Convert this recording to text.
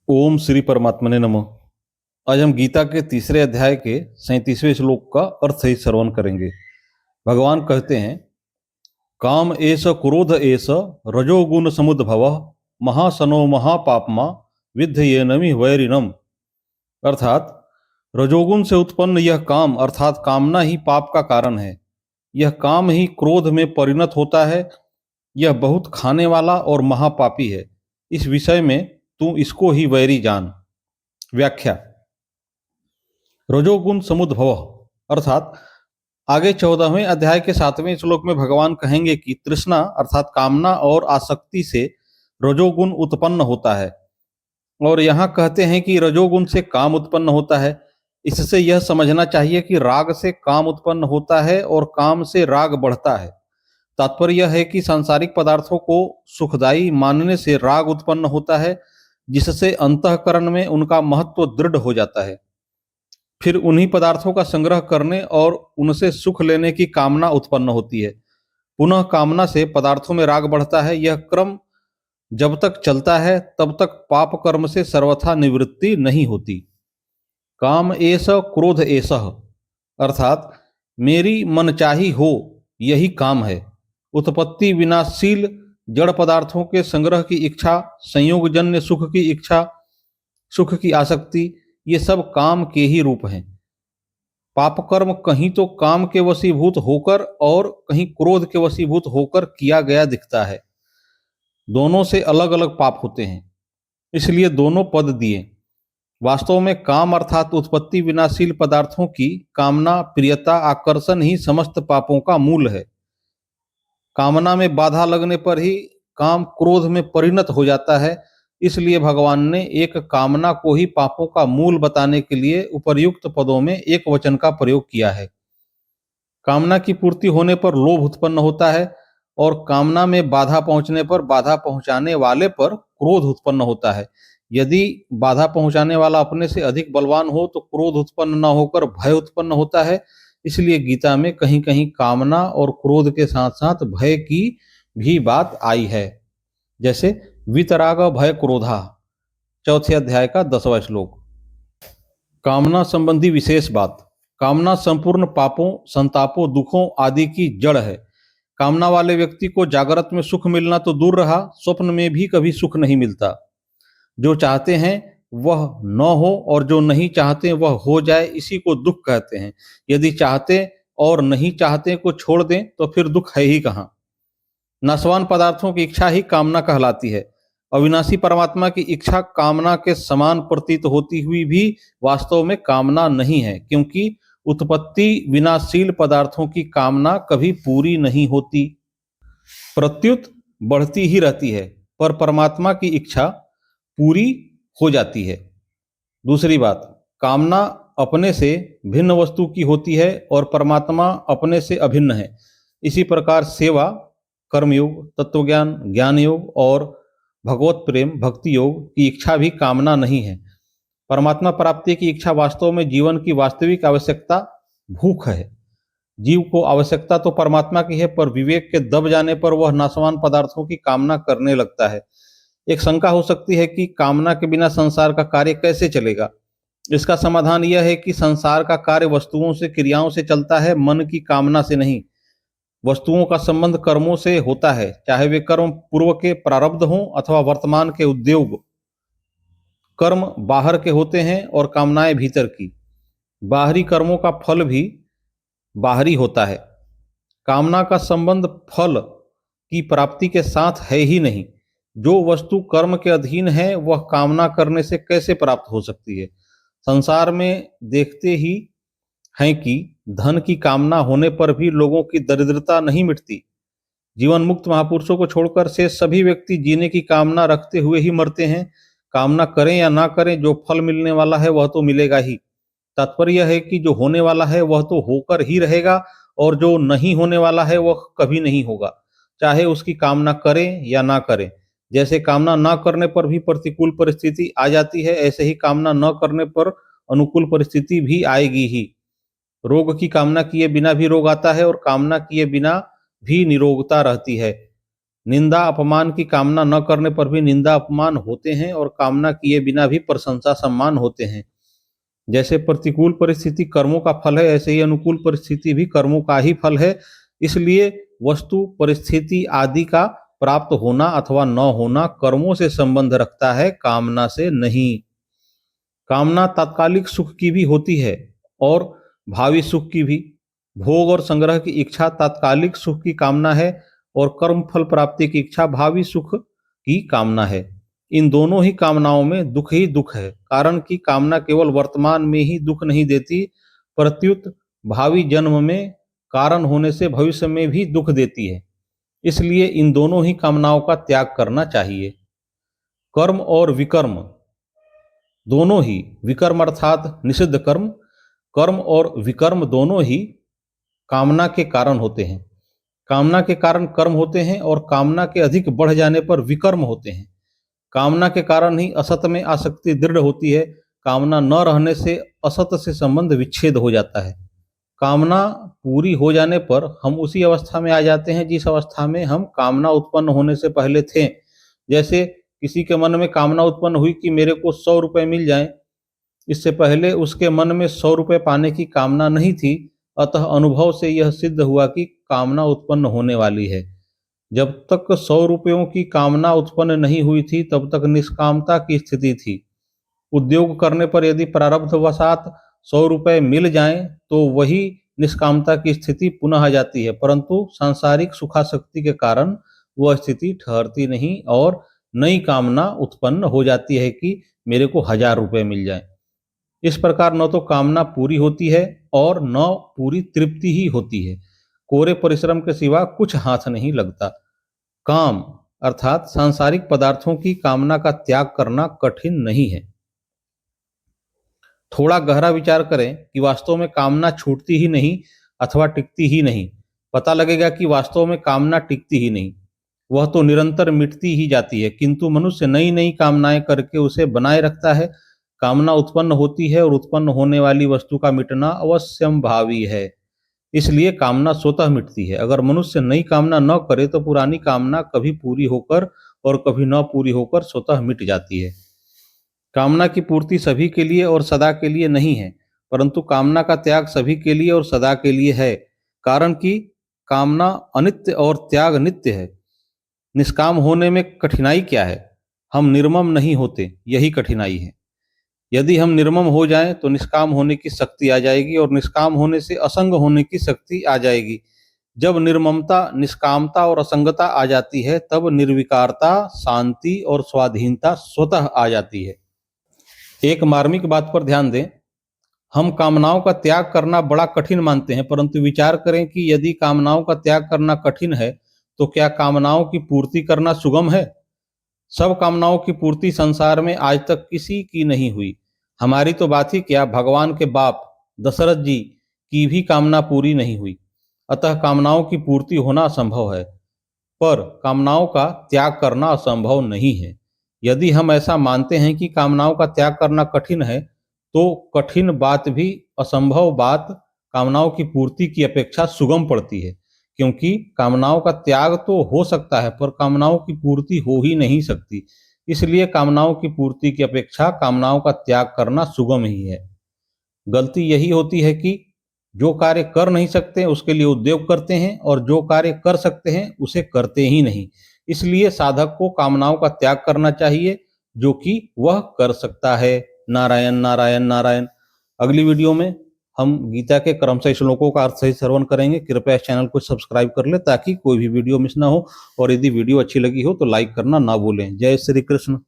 ओम श्री परमात्मने नमः। आज हम गीता के तीसरे अध्याय के 37वें श्लोक का अर्थ सहित श्रवण करेंगे। भगवान कहते हैं, काम एष क्रोध एष रजोगुण समुद्भव महासनो महापापमा विद्धयेनमि वैरिणम। अर्थात रजोगुण से उत्पन्न यह काम अर्थात कामना ही पाप का कारण है। यह काम ही क्रोध में परिणत होता है। यह बहुत खाने वाला और महापापी है। इस विषय में तू इसको ही वैरी जान। व्याख्या। रजोगुण समुद्भव अर्थात आगे 14वें अध्याय के 7वें श्लोक में भगवान कहेंगे कि तृष्णा अर्थात कामना और आसक्ति से रजोगुण उत्पन्न होता है। और यहाँ कहते हैं कि रजोगुण से काम उत्पन्न होता है। इससे यह समझना चाहिए कि राग से काम उत्पन्न होता है और काम से राग बढ़ता है। तात्पर्य यह है कि सांसारिक पदार्थों को सुखदायी मानने से राग उत्पन्न होता है, जिससे अंतःकरण में उनका महत्व दृढ़ हो जाता है। फिर उन्हीं पदार्थों का संग्रह करने और उनसे सुख लेने की कामना उत्पन्न होती है। पुनः कामना से पदार्थों में राग बढ़ता है। यह क्रम जब तक चलता है तब तक पाप कर्म से सर्वथा निवृत्ति नहीं होती। काम एष क्रोध एषः अर्थात मेरी मनचाही हो यही काम है। उत्पत्ति विनाशशील जड़ पदार्थों के संग्रह की इच्छा, संयोगजन्य सुख की इच्छा, सुख की आसक्ति, ये सब काम के ही रूप हैं। पाप कर्म कहीं तो काम के वशीभूत होकर और कहीं क्रोध के वशीभूत होकर किया गया दिखता है। दोनों से अलग अलग पाप होते हैं, इसलिए दोनों पद दिए। वास्तव में काम अर्थात उत्पत्ति विनाशील पदार्थों की कामना, प्रियता, आकर्षण ही समस्त पापों का मूल है। कामना में बाधा लगने पर ही काम क्रोध में परिणत हो जाता है। इसलिए भगवान ने एक कामना को ही पापों का मूल बताने के लिए उपर्युक्त पदों में एक वचन का प्रयोग किया है। कामना की पूर्ति होने पर लोभ उत्पन्न होता है और कामना में बाधा पहुंचने पर बाधा पहुंचाने वाले पर क्रोध उत्पन्न होता है। यदि बाधा पहुंचाने वाला अपने से अधिक बलवान हो तो क्रोध उत्पन्न न होकर भय उत्पन्न होता है। इसलिए गीता में कहीं कहीं कामना और क्रोध के साथ साथ भय की भी बात आई है। जैसे वितराग भय क्रोधा, चौथे अध्याय का 10वां श्लोक। कामना संबंधी विशेष बात। कामना संपूर्ण पापों, संतापों, दुखों आदि की जड़ है। कामना वाले व्यक्ति को जागृत में सुख मिलना तो दूर रहा, स्वप्न में भी कभी सुख नहीं मिलता। जो चाहते हैं वह न हो और जो नहीं चाहते वह हो जाए, इसी को दुख कहते हैं। यदि चाहते और नहीं चाहते को छोड़ दें तो फिर दुख है ही कहाँ। नाशवान पदार्थों की इच्छा ही कामना कहलाती है। अविनाशी परमात्मा की इच्छा कामना के समान प्रतीत होती हुई भी वास्तव में कामना नहीं है, क्योंकि उत्पत्ति विनाशील पदार्थों की कामना कभी पूरी नहीं होती, प्रत्युत बढ़ती ही रहती है। पर परमात्मा की इच्छा पूरी हो जाती है। दूसरी बात, कामना अपने से भिन्न वस्तु की होती है और परमात्मा अपने से अभिन्न है। इसी प्रकार सेवा, कर्मयोग, तत्वज्ञान, ज्ञान योग और भगवत प्रेम, भक्ति योग की इच्छा भी कामना नहीं है। परमात्मा प्राप्ति की इच्छा वास्तव में जीवन की वास्तविक आवश्यकता, भूख है। जीव को आवश्यकता तो परमात्मा की है, पर विवेक के दब जाने पर वह नाशवान पदार्थों की कामना करने लगता है। एक शंका हो सकती है कि कामना के बिना संसार का कार्य कैसे चलेगा। इसका समाधान यह है कि संसार का कार्य वस्तुओं से, क्रियाओं से चलता है, मन की कामना से नहीं। वस्तुओं का संबंध कर्मों से होता है, चाहे वे कर्म पूर्व के प्रारब्ध हों अथवा वर्तमान के उद्योग। कर्म बाहर के होते हैं और कामनाएं भीतर की। बाहरी कर्मों का फल भी बाहरी होता है। कामना का संबंध फल की प्राप्ति के साथ है ही नहीं। जो वस्तु कर्म के अधीन है वह कामना करने से कैसे प्राप्त हो सकती है। संसार में देखते ही हैं कि धन की कामना होने पर भी लोगों की दरिद्रता नहीं मिटती। जीवन मुक्त महापुरुषों को छोड़कर से सभी व्यक्ति जीने की कामना रखते हुए ही मरते हैं। कामना करें या ना करें, जो फल मिलने वाला है वह तो मिलेगा ही। तात्पर्य यह है कि जो होने वाला है वह तो होकर ही रहेगा और जो नहीं होने वाला है वह कभी नहीं होगा, चाहे उसकी कामना करें या ना करें। जैसे कामना ना करने पर भी प्रतिकूल परिस्थिति आ जाती है, ऐसे ही कामना न करने पर अनुकूल परिस्थिति भी आएगी ही। रोग की कामना किए बिना भी रोग आता है और कामना किए बिना भी निरोगता रहती है। निंदा अपमान की कामना न करने पर भी निंदा अपमान होते हैं और कामना किए बिना भी प्रशंसा सम्मान होते हैं। जैसे प्रतिकूल परिस्थिति कर्मों का फल है, ऐसे ही अनुकूल परिस्थिति भी कर्मों का ही फल है। इसलिए वस्तु परिस्थिति आदि का प्राप्त होना अथवा न होना कर्मों से संबंध रखता है, कामना से नहीं। कामना तात्कालिक सुख की भी होती है और भावी सुख की भी। भोग और संग्रह की इच्छा तात्कालिक सुख की कामना है और कर्म फल प्राप्ति की इच्छा भावी सुख की कामना है। इन दोनों ही कामनाओं में दुख ही दुख है, कारण कि कामना केवल वर्तमान में ही दुख नहीं देती, प्रत्युत भावी जन्म में कारण होने से भविष्य में भी दुख देती है। इसलिए इन दोनों ही कामनाओं का त्याग करना चाहिए। कर्म और विकर्म दोनों ही, विकर्म अर्थात निषिद्ध कर्म, कर्म और विकर्म दोनों ही कामना के कारण होते हैं। कामना के कारण कर्म होते हैं और कामना के अधिक बढ़ जाने पर विकर्म होते हैं। कामना के कारण ही असत में आसक्ति दृढ़ होती है। कामना न रहने से असत से संबंध विच्छेद हो जाता है। कामना पूरी हो जाने पर हम उसी अवस्था में आ जाते हैं जिस अवस्था में हम कामना उत्पन्न होने से पहले थे। जैसे किसी के मन में कामना उत्पन्न हुई कि मेरे को 100 रुपये मिल जाएं, इससे पहले उसके मन में 100 रुपये पाने की कामना नहीं थी, अतः अनुभव से यह सिद्ध हुआ कि कामना उत्पन्न होने वाली है। जब तक 100 रुपयों की कामना उत्पन्न नहीं हुई थी तब तक निष्कामता की स्थिति थी। उद्योग करने पर यदि प्रारब्धवशात 100 रुपये मिल जाएं तो वही निष्कामता की स्थिति पुनः आ जाती है, परंतु सांसारिक सुखासक्ति के कारण वह स्थिति ठहरती नहीं और नई कामना उत्पन्न हो जाती है कि मेरे को 1000 रुपये मिल जाए। इस प्रकार न तो कामना पूरी होती है और न पूरी तृप्ति ही होती है। कोरे परिश्रम के सिवा कुछ हाथ नहीं लगता। काम अर्थात सांसारिक पदार्थों की कामना का त्याग करना कठिन नहीं है। थोड़ा गहरा विचार करें कि वास्तव में कामना छूटती ही नहीं अथवा टिकती ही नहीं। पता लगेगा कि वास्तव में कामना टिकती ही नहीं, वह तो निरंतर मिटती ही जाती है, किंतु मनुष्य नई नई कामनाएं करके उसे बनाए रखता है। कामना उत्पन्न होती है और उत्पन्न होने वाली वस्तु का मिटना अवश्यंभावी है, इसलिए कामना स्वतः मिटती है। अगर मनुष्य नई कामना न करे तो पुरानी कामना कभी पूरी होकर और कभी न पूरी होकर स्वतः मिट जाती है। कामना की पूर्ति सभी के लिए और सदा के लिए नहीं है, परंतु कामना का त्याग सभी के लिए और सदा के लिए है, कारण कि कामना अनित्य और त्याग नित्य है। निष्काम होने में कठिनाई क्या है? हम निर्मम नहीं होते, यही कठिनाई है। यदि हम निर्मम हो जाएं तो निष्काम होने की शक्ति आ जाएगी और निष्काम होने से असंग होने की शक्ति आ जाएगी। जब निर्ममता, निष्कामता और असंगता आ जाती है तब निर्विकारता, शांति और स्वाधीनता स्वतः आ जाती है। एक मार्मिक बात पर ध्यान दें, हम कामनाओं का त्याग करना बड़ा कठिन मानते हैं, परंतु विचार करें कि यदि कामनाओं का त्याग करना कठिन है तो क्या कामनाओं की पूर्ति करना सुगम है? सब कामनाओं की पूर्ति संसार में आज तक किसी की नहीं हुई। हमारी तो बात ही क्या, भगवान के बाप दशरथ जी की भी कामना पूरी नहीं हुई। अतः कामनाओं की पूर्ति होना असंभव है, पर कामनाओं का त्याग करना असंभव नहीं है। यदि हम ऐसा मानते हैं कि कामनाओं का त्याग करना कठिन है, तो कठिन बात भी, असंभव बात कामनाओं की पूर्ति की अपेक्षा सुगम पड़ती है, क्योंकि कामनाओं का त्याग तो हो सकता है पर कामनाओं की पूर्ति हो ही नहीं सकती। इसलिए कामनाओं की पूर्ति की अपेक्षा कामनाओं का त्याग करना सुगम ही है। गलती यही होती है कि जो कार्य कर नहीं सकते उसके लिए उद्योग करते हैं और जो कार्य कर सकते हैं उसे करते ही नहीं। इसलिए साधक को कामनाओं का त्याग करना चाहिए, जो कि वह कर सकता है। नारायण नारायण नारायण। अगली वीडियो में हम गीता के क्रमशः श्लोकों का अर्थ सही श्रवण करेंगे। कृपया इस चैनल को सब्सक्राइब कर ले ताकि कोई भी वीडियो मिस ना हो, और यदि वीडियो अच्छी लगी हो तो लाइक करना ना भूलें। जय श्री कृष्ण।